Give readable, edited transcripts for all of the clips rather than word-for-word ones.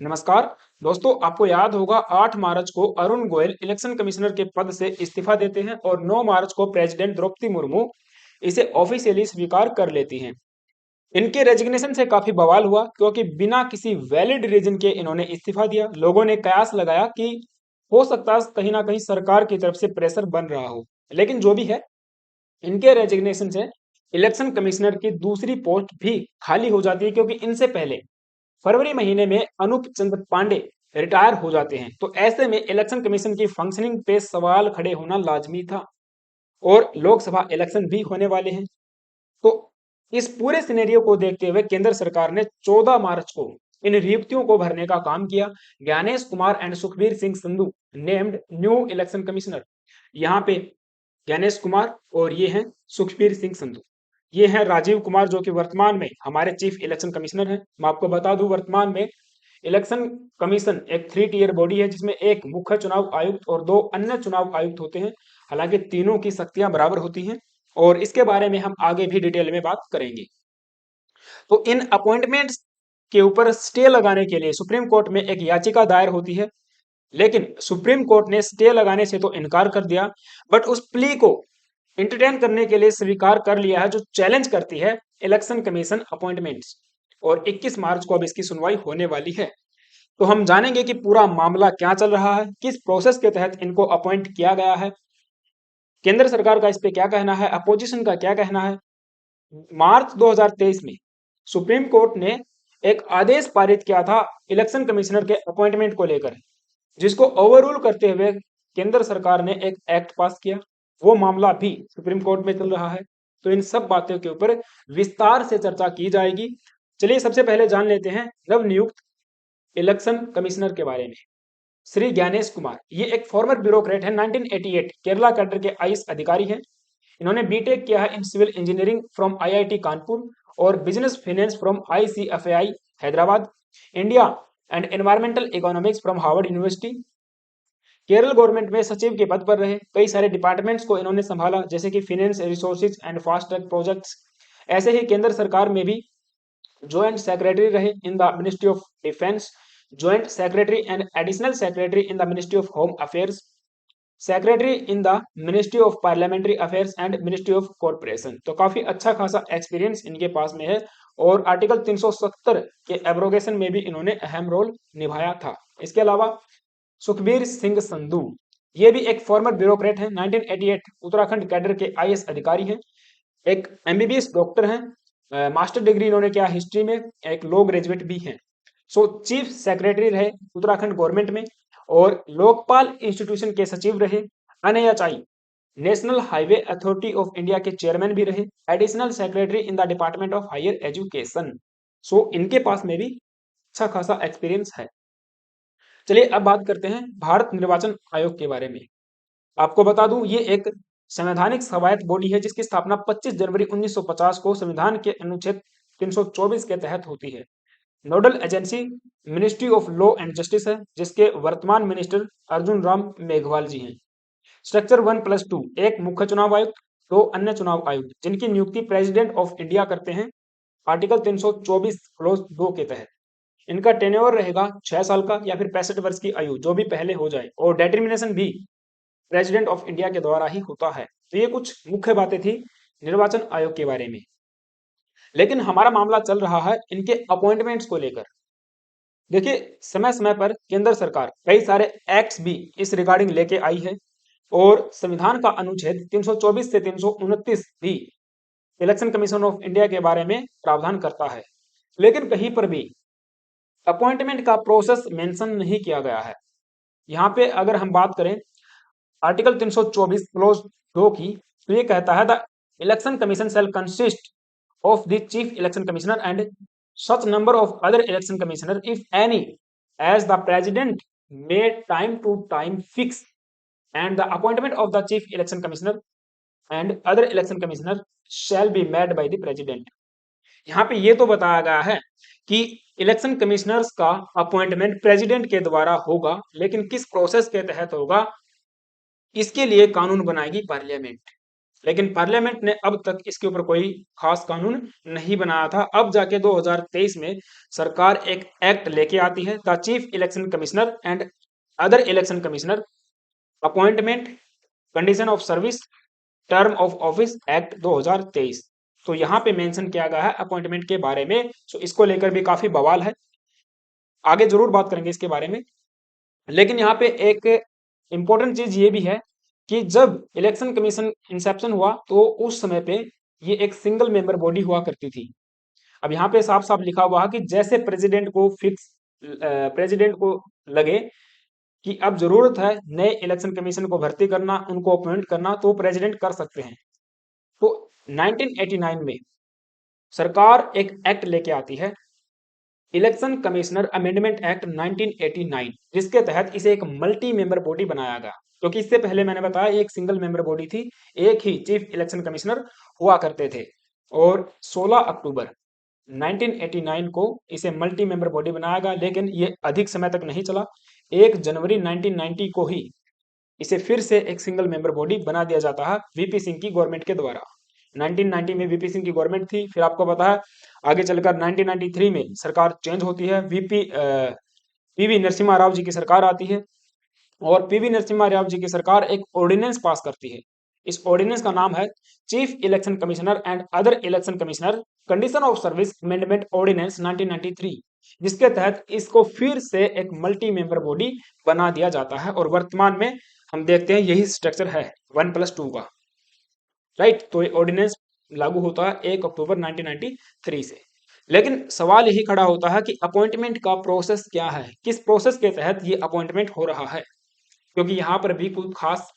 नमस्कार दोस्तों, आपको याद होगा 8 मार्च को अरुण गोयल इलेक्शन कमिश्नर के पद से इस्तीफा देते हैं और 9 मार्च को प्रेसिडेंट द्रौपदी मुर्मू इसे ऑफिशियली स्वीकार कर लेती हैं। इनके रेजिग्नेशन से काफी बवाल हुआ क्योंकि बिना किसी वैलिड रीजन के इन्होंने इस्तीफा दिया। लोगों ने कयास लगाया कि हो सकता है कहीं ना कहीं सरकार की तरफ से प्रेशर बन रहा हो। लेकिन जो भी है, इनके रेजिग्नेशन से इलेक्शन कमिश्नर की दूसरी पोस्ट भी खाली हो जाती है क्योंकि इनसे पहले फरवरी महीने में अनूप चंद्र पांडे रिटायर हो जाते हैं। तो ऐसे में इलेक्शन कमीशन की फंक्शनिंग पे सवाल खड़े होना लाजमी था और लोकसभा इलेक्शन भी होने वाले हैं। तो इस पूरे सिनेरियो को देखते हुए केंद्र सरकार ने 14 मार्च को इन रियुक्तियों को भरने का काम किया। Gyanesh Kumar and Sukhbir Singh Sandhu named new election commissioner. यहाँ पे ज्ञानेश कुमार और ये हैं सुखबीर सिंह संधू। ये हैं राजीव कुमार जो कि वर्तमान में हमारे चीफ इलेक्शन कमिश्नर हैं। मैं आपको बता दूं, वर्तमान में इलेक्शन कमीशन एक 3 टियर बॉडी है जिसमें एक मुख्य चुनाव आयुक्त और 2 अन्य चुनाव आयुक्त होते हैं। हालांकि तीनों की शक्तियां बराबर होती हैं और इसके बारे में हम आगे भी डिटेल में बात करेंगे। तो इन अपॉइंटमेंट्स के ऊपर स्टे लगाने के लिए सुप्रीम कोर्ट में एक याचिका दायर होती है, लेकिन सुप्रीम कोर्ट ने स्टे लगाने से तो इनकार कर दिया, बट उस प्ली को इंटरटेन करने के लिए स्वीकार कर लिया है जो चैलेंज करती है इलेक्शन कमीशन अपॉइंटमेंट्स। और 21 मार्च को अब इसकी सुनवाई होने वाली है। तो हम जानेंगे कि पूरा मामला क्या चल रहा है, किस प्रोसेस के तहत इनको अपॉइंट किया गया है, केंद्र सरकार का इस पे क्या कहना है, अपोजिशन का क्या कहना है। मार्च 2023 में सुप्रीम कोर्ट ने एक आदेश पारित किया था इलेक्शन कमिश्नर के अपॉइंटमेंट को लेकर, जिसको ओवररूल करते हुए केंद्र सरकार ने एक एक्ट पास किया। वो मामला भी सुप्रीम कोर्ट में चल रहा है। तो इन सब बातों के ऊपर विस्तार से चर्चा की जाएगी। चलिए सबसे पहले जान लेते हैं नवनियुक्त इलेक्शन कमिश्नर के बारे में। श्री ज्ञानेश कुमार ये एक फॉर्मर ब्यूरोक्रेट है। 1988 केरला कैडर के आईएएस अधिकारी हैं। इन्होंने बीटेक किया है in civil engineering from IIT Kanpur और business finance from ICFAI Hyderabad, India and environmental economics from Harvard University. Kerala government में सचिव के पद पर रहे। कई सारे डिपार्टमेंट्स को इन्होंने संभाला जैसे कि finance, resources and fast track projects. ऐसे ही केंद्र सरकार में भी जॉइंट सेक्रेटरी रहे in the ministry of defence, joint secretary and additional secretary in the ministry of home affairs, secretary in the ministry of parliamentary affairs and ministry of corporation. तो काफी अच्छा खासा एक्सपीरियंस इनके पास में है और आर्टिकल 370 के एब्रोगेशन में भी इन्होंने अहम रोल निभाया था। इसके अलावा सुखबीर सिंह संधू ये भी एक फॉर्मर ब्यूरोक्रेट है। 1988 उत्तराखंड कैडर के आईएएस अधिकारी हैं। एक एमबीबीएस डॉक्टर हैं। मास्टर डिग्री इन्होंने किया हिस्ट्री में। एक लॉ ग्रेजुएट भी हैं। सो चीफ सेक्रेटरी रहे उत्तराखंड गवर्नमेंट में और लोकपाल इंस्टीट्यूशन के सचिव रहे। NHI national highway authority of India के चेयरमैन भी रहे। Additional secretary in the department of higher education. So इनके पास में भी अच्छा खासा एक्सपीरियंस है। चलिए अब बात करते हैं भारत निर्वाचन आयोग के बारे में। आपको बता दूं, ये एक संवैधानिक स्वायत्त बॉडी है जिसकी स्थापना 25 जनवरी 1950 को संविधान के अनुच्छेद 324 के तहत होती है। Nodal agency ministry of law and justice है जिसके वर्तमान मिनिस्टर अर्जुन राम मेघवाल जी हैं। स्ट्रक्चर 1+2, एक मुख्य चुनाव आयुक्त, 2 अन्य चुनाव आयुक्त जिनकी नियुक्ति प्रेसिडेंट ऑफ इंडिया करते हैं आर्टिकल 324 क्लोज 2 के तहत। इनका टेन्योर रहेगा 6 साल का या फिर 65 वर्ष की आयु, जो भी पहले हो जाए, और डिटर्मिनेशन भी प्रेसिडेंट ऑफ इंडिया के द्वारा ही होता है। तो ये कुछ मुख्य बातें थी निर्वाचन आयोग के बारे में। लेकिन हमारा मामला चल रहा है इनके अपॉइंटमेंट्स को लेकर। देखिए, समय समय पर केंद्र सरकार कई सारे एक्ट्स भी इस रिगार्डिंग लेके आई है और संविधान का अनुच्छेद 324 से 329 भी इलेक्शन कमीशन ऑफ इंडिया के बारे में प्रावधान करता है। लेकिन कहीं पर भी अपॉइंटमेंट का प्रोसेस मेंशन नहीं किया गया है। यहाँ पे अगर हम बात करें आर्टिकल 324 क्लोज 2 की, तो ये कहता है the election commission shell consist of the chief election commissioner and such number of other election commissioner if any as the president may time to time fix, and the appointment of the chief election commissioner and other election commissioner shall be made by the president। यहाँ पे ये तो बताया गया है कि election commissioners का appointment president के द्वारा होगा, लेकिन किस प्रोसेस के तहत होगा इसके लिए कानून बनाएगी पार्लियामेंट। लेकिन पार्लियामेंट ने अब तक इसके ऊपर कोई खास कानून नहीं बनाया था। अब जाके 2023 में सरकार एक एक्ट लेके आती है, the chief election commissioner and other election commissioner appointment, condition of service, term of office act 2023। तो यहाँ पे मेंशन किया गया है अपॉइंटमेंट के बारे में। सो इसको लेकर भी काफी बवाल है, आगे जरूर बात करेंगे इसके बारे में। लेकिन यहाँ पे एक इंपॉर्टेंट चीज ये भी है कि जब इलेक्शन कमीशन इंसेप्शन हुआ तो उस समय पे ये एक सिंगल मेंबर बॉडी हुआ करती थी। अब यहाँ पे साफ साफ लिखा हुआ है कि जैसे प्रेसिडेंट को लगे कि अब जरूरत है नए इलेक्शन कमीशन को भर्ती करना, उनको अपॉइंट करना, तो प्रेसिडेंट कर सकते हैं। तो 1989 में सरकार एक एक्ट लेके आती है, इलेक्शन कमिश्नर अमेंडमेंट एक्ट 1989, जिसके तहत इसे एक मल्टी मेंबर बॉडी बनाया गया। क्योंकि इससे पहले मैंने बताया एक सिंगल मेंबर बॉडी थी, एक ही चीफ इलेक्शन कमिश्नर हुआ करते थे। और 16 अक्टूबर 1989 को इसे मल्टी मेंबर बॉडी बनाया गया, लेकिन ये अधिक समय तक नहीं चला। 1 जनवरी 1990 को ही इसे फिर से एक सिंगल मेंबर बॉडी बना दिया जाता है वीपी सिंह की गवर्नमेंट के द्वारा। 1990 में वीपी सिंह की गवर्नमेंट थी, फिर आपको पता है आगे चलकर 1993 में सरकार चेंज होती है, पीवी नरसिम्हा राव जी की सरकार आती है और पीवी नरसिम्हा राव जी की सरकार एक ऑर्डिनेंस पास करती है। इस ऑर्डिनेंस का नाम है chief election commissioner and other election commissioner condition of service amendment ordinance 1993, जिसके तहत इसको फिर से एक मल्टी मेंबर बॉडी बना दिया जाता है। और वर्तमान में हम देखते हैं यही स्ट्रक्चर है 1+2 का, राइट। तो ये ऑर्डिनेंस लागू होता है 1 अक्टूबर 1993 से। लेकिन सवाल यही खड़ा होता है कि अपॉइंटमेंट का प्रोसेस क्या है, किस प्रोसेस के तहत ये अपॉइंटमेंट हो रहा है, क्योंकि यहाँ पर भी कुछ खास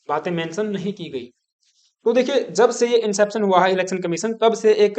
बातें मेंशन नहीं की गई। तो देखिए, जब से ये इंसेप्शन हुआ है इलेक्शन कमीशन, तब से एक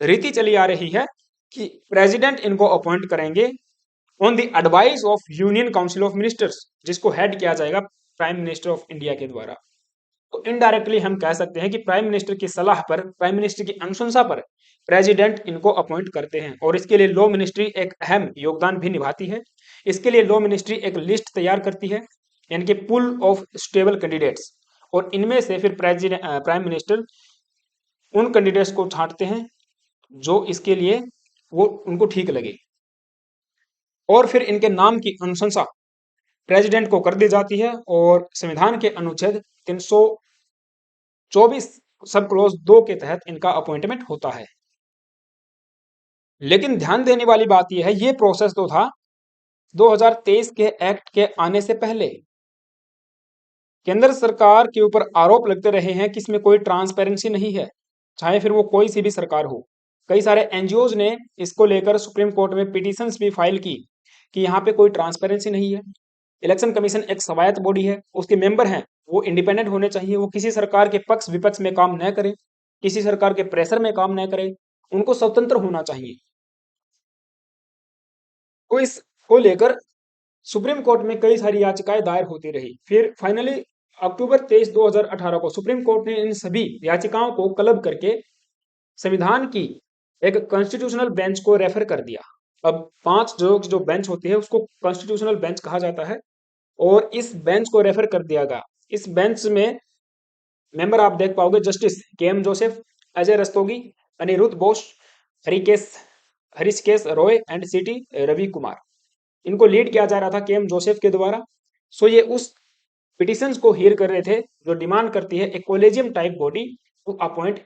रीति चली आ रही है कि प्रेसिडेंट इनको अपॉइंट करेंगे on the advice of union council of ministers, जिसको हेड किया जाएगा प्राइम मिनिस्टर ऑफ इंडिया के द्वारा। तो इनडायरेक्टली हम कह सकते हैं कि प्राइम मिनिस्टर की सलाह पर, प्राइम मिनिस्टर की अनुशंसा पर प्रेसिडेंट इनको अपॉइंट करते हैं। और इसके लिए लॉ मिनिस्ट्री एक अहम योगदान भी निभाती है। इसके लिए लॉ मिनिस्ट्री एक लिस्ट तैयार करती है, यानी कि पुल ऑफ स्टेबल कैंडिडेट्स, और इनमें से फिर प्राइम मिनिस्टर उन कैंडिडेट्स को छांटते हैं जो इसके लिए वो उनको ठीक लगे, और फिर इनके नाम की अनुशंसा प्रेसिडेंट को कर दी जाती है। और संविधान के अनुच्छेद 324 सब क्लोज 2 के तहत इनका अपॉइंटमेंट होता है। लेकिन ध्यान देने वाली बात यह है, ये प्रोसेस तो था 2023 के एक्ट के आने से पहले। केंद्र सरकार के ऊपर आरोप लगते रहे हैं कि इसमें कोई ट्रांसपेरेंसी नहीं है, चाहे फिर वो कोई सी भी सरकार हो। कई सारे एनजीओज ने इसको लेकर सुप्रीम कोर्ट में पिटीशंस भी फाइल की कि यहाँ पे कोई ट्रांसपेरेंसी नहीं है। इलेक्शन कमीशन एक स्वायत्त बॉडी है, उसके मेंबर हैं वो इंडिपेंडेंट होने चाहिए, वो किसी सरकार के पक्ष विपक्ष में काम न करे, किसी सरकार के प्रेशर में काम न करे, उनको स्वतंत्र होना चाहिए। तो इसको लेकर सुप्रीम कोर्ट में कई सारी याचिकाएं दायर होती रही। फिर फाइनली अक्टूबर 23 2018 को सुप्रीम कोर्ट ने इन सभी याचिकाओं को क्लब करके संविधान की एक कॉन्स्टिट्यूशनल बेंच को रेफर कर दिया। अब 5 जज जो बेंच होती है उसको कॉन्स्टिट्यूशनल बेंच कहा जाता है, और इस बेंच को रेफर कर दिया गया। इस बेंच में मेंबर आप देख पाओगे justice K M. Joseph, Ajay Rastogi, Aniruddha Bose, Harikesh Hrishikesh Roy and C T. Ravi Kumar. इनको लीड किया जा रहा था के.एम. जोसेफ के द्वारा। सो ये उस पिटिशंस को हियर कर रहे थे जो डिमांड करती है a collegium type body to appoint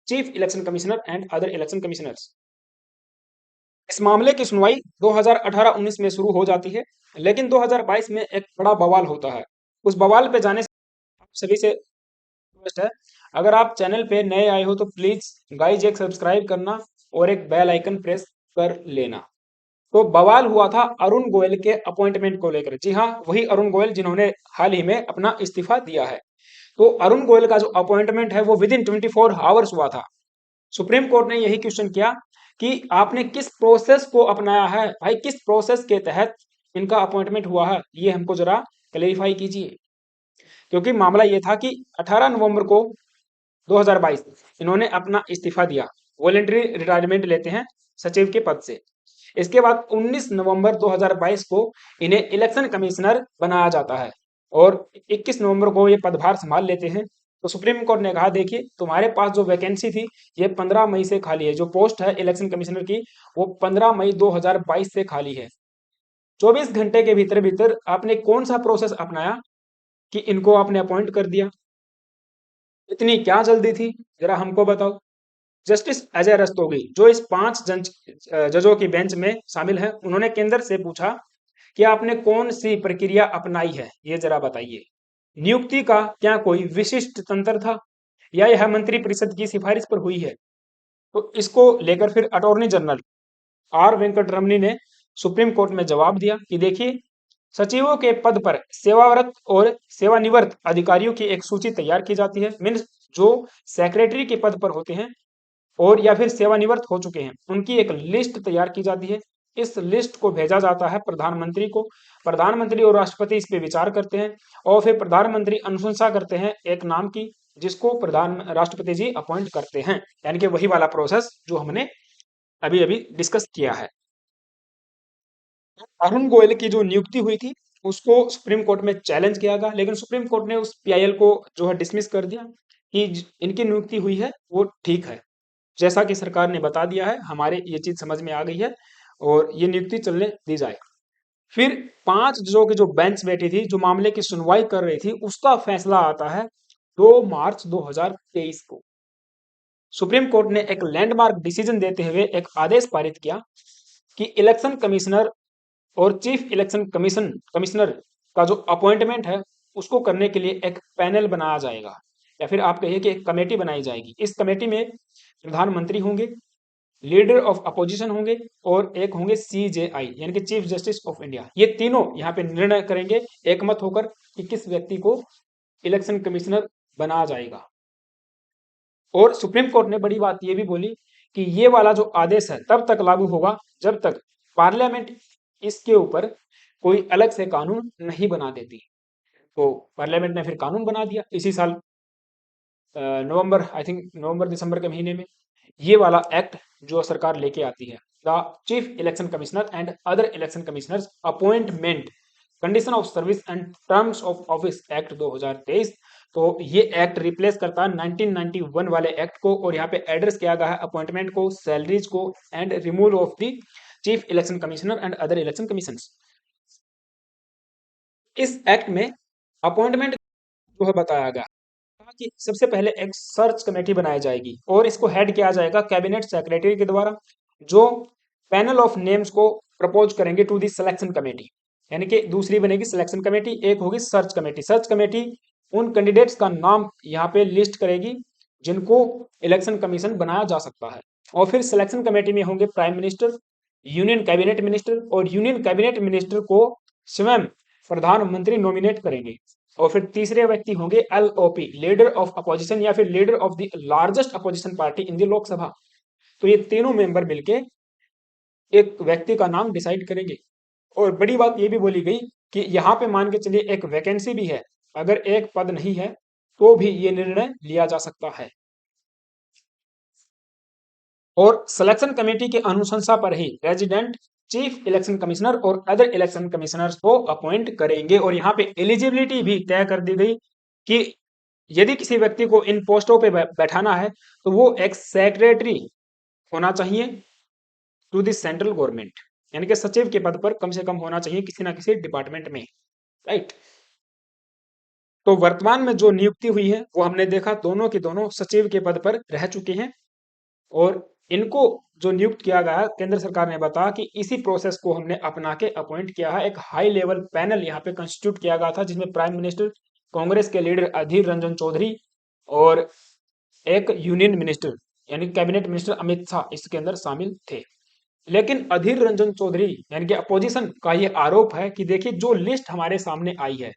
chief election commissioner and other election commissioners. इस मामले की सुनवाई 2018-19 में शुरू हो जाती है, लेकिन 2022 में एक बड़ा बवाल होता है। उस बवाल पे जाने से आप सभी से रिक्वेस्ट है, अगर आप चैनल पे नए आए हो तो प्लीज गाइज एक सब्सक्राइब करना और एक बेल आइकन प्रेस कर लेना। तो बवाल हुआ था अरुण गोयल के अपॉइंटमेंट को लेकर। जी हाँ, वही अरुण गोयल जिन्होंने हाल ही में अपना इस्तीफा दिया है। तो अरुण गोयल का जो अपॉइंटमेंट है वो विद इन 24 आवर्स हुआ था। सुप्रीम कोर्ट ने यही क्वेश्चन किया कि आपने किस प्रोसेस को अपनाया है भाई, किस प्रोसेस के तहत इनका अपॉइंटमेंट हुआ है, ये हमको जरा क्लेरिफाई कीजिए। क्योंकि मामला ये था कि 18 नवंबर को 2022 इन्होंने अपना इस्तीफा दिया, वॉलेंटरी रिटायरमेंट लेते हैं सचिव के पद से। इसके बाद 19 नवंबर 2022 को इन्हें इलेक्शन कमिश्नर बनाया जाता है और 21 नवंबर को ये पदभार संभाल लेते हैं। तो सुप्रीम कोर्ट ने कहा देखिए तुम्हारे पास जो वैकेंसी थी ये 15 मई से खाली है, जो पोस्ट है इलेक्शन कमिश्नर की वो 15 मई 2022 से खाली है। 24 घंटे के भीतर भीतर आपने कौन सा प्रोसेस अपनाया कि इनको आपने अपॉइंट कर दिया? इतनी क्या जल्दी थी, जरा हमको बताओ। जस्टिस अजय रस्तोगी जो इस 5 जजों की बेंच में शामिल है, उन्होंने केंद्र से पूछा कि आपने कौन सी प्रक्रिया अपनाई है, ये जरा बताइए। नियुक्ति का क्या कोई विशिष्ट तंत्र था या यह मंत्री परिषद की सिफारिश पर हुई है? तो इसको लेकर फिर अटॉर्नी जनरल आर वेंकटरमणी ने सुप्रीम कोर्ट में जवाब दिया कि देखिए सचिवों के पद पर सेवारत और सेवानिवृत्त अधिकारियों की एक सूची तैयार की जाती है। मीन्स जो सेक्रेटरी के पद पर होते हैं और या फिर सेवानिवृत्त हो चुके हैं उनकी एक लिस्ट तैयार की जाती है। इस लिस्ट को भेजा जाता है प्रधानमंत्री को। प्रधानमंत्री और राष्ट्रपति इस पे विचार करते हैं और फिर प्रधानमंत्री अनुशंसा करते हैं एक नाम की, जिसको प्रधान राष्ट्रपति जी अपॉइंट करते हैं। यानी कि वही वाला प्रोसेस जो हमने अभी अभी डिस्कस किया है। अरुण गोयल की जो नियुक्ति हुई थी उसको सुप्रीम कोर्ट में चैलेंज किया गया, लेकिन सुप्रीम कोर्ट ने उस पीआईएल को जो है डिसमिस कर दिया कि इनकी नियुक्ति हुई है वो ठीक है। जैसा कि सरकार ने बता दिया है, हमारे ये चीज समझ में आ गई है और ये नियुक्ति चलने दी जाए। फिर 5 जजों की जो बेंच बैठी थी, जो मामले की सुनवाई कर रही थी, उसका फैसला आता है 2 मार्च 2023 को। सुप्रीम कोर्ट ने एक लैंडमार्क डिसीजन देते हुए एक आदेश पारित किया कि इलेक्शन कमिश्नर और चीफ इलेक्शन कमिश्नर का जो अपॉइंटमेंट है उसको करने के लिए एक पैनल बनाया जाएगा, या फिर आप कहिए कि एक कमेटी बनाई जाएगी। इस कमेटी में प्रधानमंत्री होंगे, लीडर ऑफ अपोजिशन होंगे और एक होंगे सीजेआई यानी कि चीफ जस्टिस ऑफ इंडिया। ये तीनों यहाँ पे निर्णय करेंगे एकमत होकर कि किस व्यक्ति को इलेक्शन कमिश्नर बनाया जाएगा। और सुप्रीम कोर्ट ने बड़ी बात ये भी बोली कि ये वाला जो आदेश है तब तक लागू होगा जब तक पार्लियामेंट इसके ऊपर कोई अलग से कानून नहीं बना देती। तो पार्लियामेंट ने फिर कानून बना दिया इसी साल नवंबर, आई थिंक नवंबर दिसंबर के महीने में ये वाला एक्ट जो सरकार लेके आती है, the chief election commissioner and other election commissioners appointment condition of service and terms of office act 2023। तो ये एक्ट रिप्लेस करता है 1991 वाले एक्ट को और यहाँ पे एड्रेस किया गया है अपॉइंटमेंट को, सैलरीज को and removal of the chief election commissioner and other election commissions. इस एक्ट में अपॉइंटमेंट जो है बताया गया कि सबसे पहले एक सर्च कमेटी बनाई जाएगी और इसको हेड किया जाएगा कैबिनेट सेक्रेटरी के द्वारा, जो पैनल ऑफ नेम्स को प्रपोज करेंगे टू दी सिलेक्शन कमेटी। यानी कि दूसरी बनेगी सिलेक्शन कमेटी, एक होगी सर्च कमेटी। सर्च कमेटी उन कैंडिडेट्स का नाम यहाँ पे लिस्ट करेगी जिनको इलेक्शन कमीशन बनाया जा सकता है। और फिर सिलेक्शन कमेटी में होंगे prime minister, union cabinet minister, और यूनियन कैबिनेट मिनिस्टर को स्वयं प्रधानमंत्री नॉमिनेट करेंगे। और फिर तीसरे व्यक्ति होंगे एलओपी, लीडर ऑफ अपोजिशन या फिर leader of the largest opposition party in the Lok Sabha. तो ये तीनों मेंबर मिलके एक व्यक्ति का नाम डिसाइड करेंगे। और बड़ी बात ये भी बोली गई कि यहाँ पे मान के चलिए एक वैकेंसी भी है, अगर एक पद नहीं है तो भी ये निर्णय लिया जा सकता है और सिलेक्शन कमेटी के अनुशंसा पर ही रेजिडेंट चीफ इलेक्शन कमिश्नर और अदर इलेक्शन कमिश्नर्स को अपॉइंट करेंगे। और यहाँ पे एलिजिबिलिटी भी तय कर दी गई कि यदि किसी व्यक्ति को इन पोस्टों पे बैठाना है तो वो एक सेक्रेटरी होना चाहिए टू द सेंट्रल गवर्नमेंट, यानी कि सचिव के पद पर कम से कम होना चाहिए किसी ना किसी डिपार्टमेंट में, राइट। तो वर्तमान में जो नियुक्ति हुई है वो हमने देखा दोनों के दोनों सचिव के पद पर रह चुके हैं और इनको जो नियुक्त किया गया केंद्र सरकार ने बताया कि इसी प्रोसेस को हमने अपना के अपॉइंट किया है। एक हाई लेवल पैनल यहाँ पे कंस्टिट्यूट किया गया था जिसमें प्राइम मिनिस्टर, कांग्रेस के लीडर अधीर रंजन चौधरी और एक यूनियन मिनिस्टर यानी कैबिनेट मिनिस्टर अमित शाह इसके अंदर शामिल थे। लेकिन अधीर रंजन चौधरी यानी कि अपोजिशन का ये आरोप है कि देखिए जो लिस्ट हमारे सामने आई है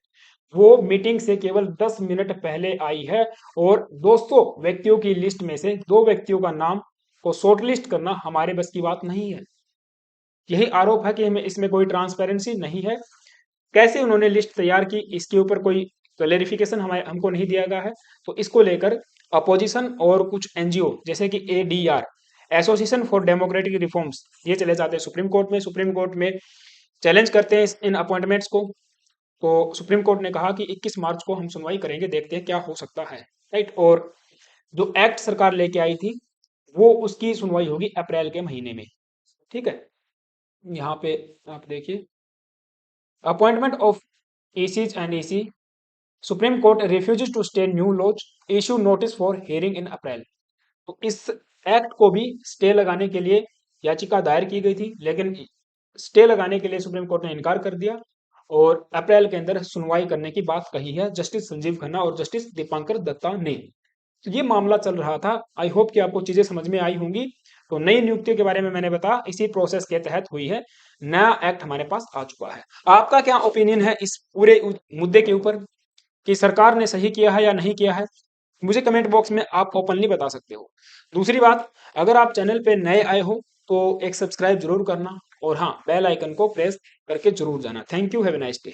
वो मीटिंग से केवल 10 मिनट पहले आई है और 200 व्यक्तियों की लिस्ट में से 2 व्यक्तियों का नाम को शॉर्टलिस्ट करना हमारे बस की बात नहीं है। यही आरोप है कि हमें इसमें कोई ट्रांसपेरेंसी नहीं है। कैसे उन्होंने लिस्ट तैयार की इसके ऊपर कोई क्लेरिफिकेशन हमें हमको नहीं दिया गया है। तो इसको लेकर अपोजिशन और कुछ एनजीओ जैसे कि ADR, association for democratic reforms, ये चले जाते हैं सुप्रीम कोर्ट में। सुप्रीम कोर्ट में चैलेंज करते हैं इन अपॉइंटमेंट्स को तो सुप्रीम कोर्ट ने कहा कि 21 मार्च को हम सुनवाई करेंगे, देखते हैं क्या हो सकता है, राइट। और जो एक्ट सरकार लेके आई थी वो उसकी सुनवाई होगी अप्रैल के महीने में, ठीक है। यहाँ पे आप देखिए, appointment of ECs and EC, supreme court refuses to stay new laws, issue notice for hearing in April. तो इस एक्ट को भी स्टे लगाने के लिए याचिका दायर की गई थी, लेकिन स्टे लगाने के लिए सुप्रीम कोर्ट ने इनकार कर दिया और अप्रैल के अंदर सुनवाई करने की बात कही है जस्टिस संजीव खन्ना और जस्टिस दीपांकर दत्ता ने। तो ये मामला चल रहा था। आई होप कि आपको चीजें समझ में आई होंगी। तो नई नियुक्तियों के बारे में मैंने बताया, इसी प्रोसेस के तहत हुई है, नया एक्ट हमारे पास आ चुका है। आपका क्या ओपिनियन है इस पूरे मुद्दे के ऊपर कि सरकार ने सही किया है या नहीं किया है? मुझे कमेंट बॉक्स में आप ओपनली बता सकते हो। दूसरी बात, अगर आप चैनल पे नए आए हो तो एक सब्सक्राइब जरूर करना और हाँ, बेल आइकन को प्रेस करके जरूर जाना। Thank you, have a nice day.